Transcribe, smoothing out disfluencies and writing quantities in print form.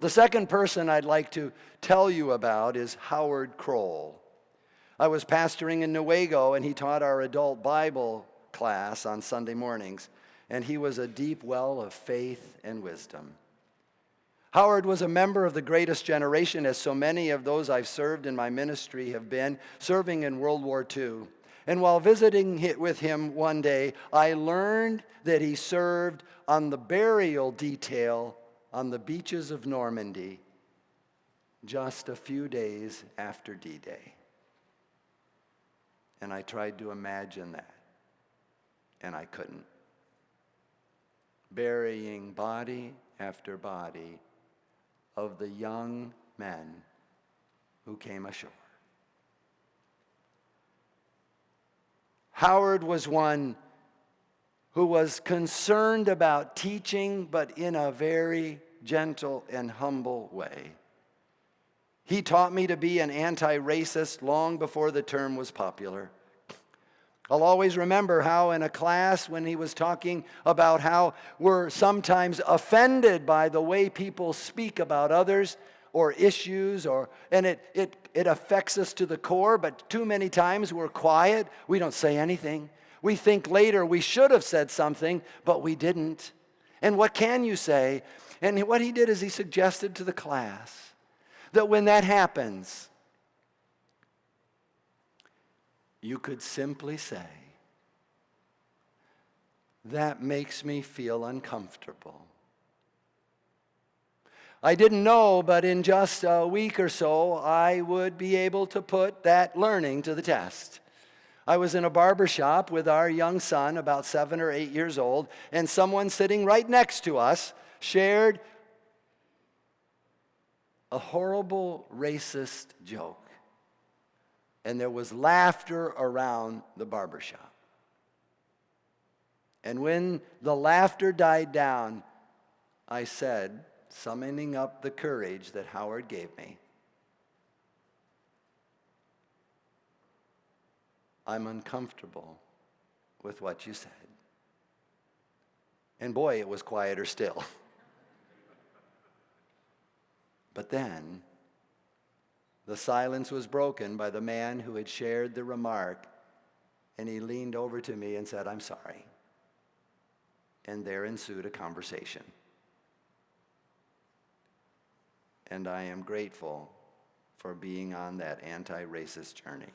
The second person I'd like to tell you about is Howard Kroll. I was pastoring in Newaygo, and he taught our adult Bible class on Sunday mornings, and he was a deep well of faith and wisdom. Howard was a member of the greatest generation, as so many of those I've served in my ministry have been, serving in World War II. And while visiting with him one day, I learned that he served on the burial detail on the beaches of Normandy just a few days after D-Day. And I tried to imagine that, and I couldn't. Burying body after body of the young men who came ashore. Howard was one who was concerned about teaching, but in a very gentle and humble way. He taught me to be an anti-racist long before the term was popular. I'll always remember how in a class when he was talking about how we're sometimes offended by the way people speak about others or issues, and it affects us to the core, but too many times we're quiet. We don't say anything. We think later we should have said something, but we didn't. And what can you say? And what he did is he suggested to the class that when that happens, you could simply say, "That makes me feel uncomfortable." I didn't know, but in just a week or so, I would be able to put that learning to the test. I was in a barber shop with our young son, about 7 or 8 years old, and someone sitting right next to us shared a horrible racist joke. And there was laughter around the barber shop. And when the laughter died down, I said, summoning up the courage that Howard gave me, "I'm uncomfortable with what you said." And boy, it was quieter still. But then, the silence was broken by the man who had shared the remark, and he leaned over to me and said, "I'm sorry." And there ensued a conversation. And I am grateful for being on that anti-racist journey.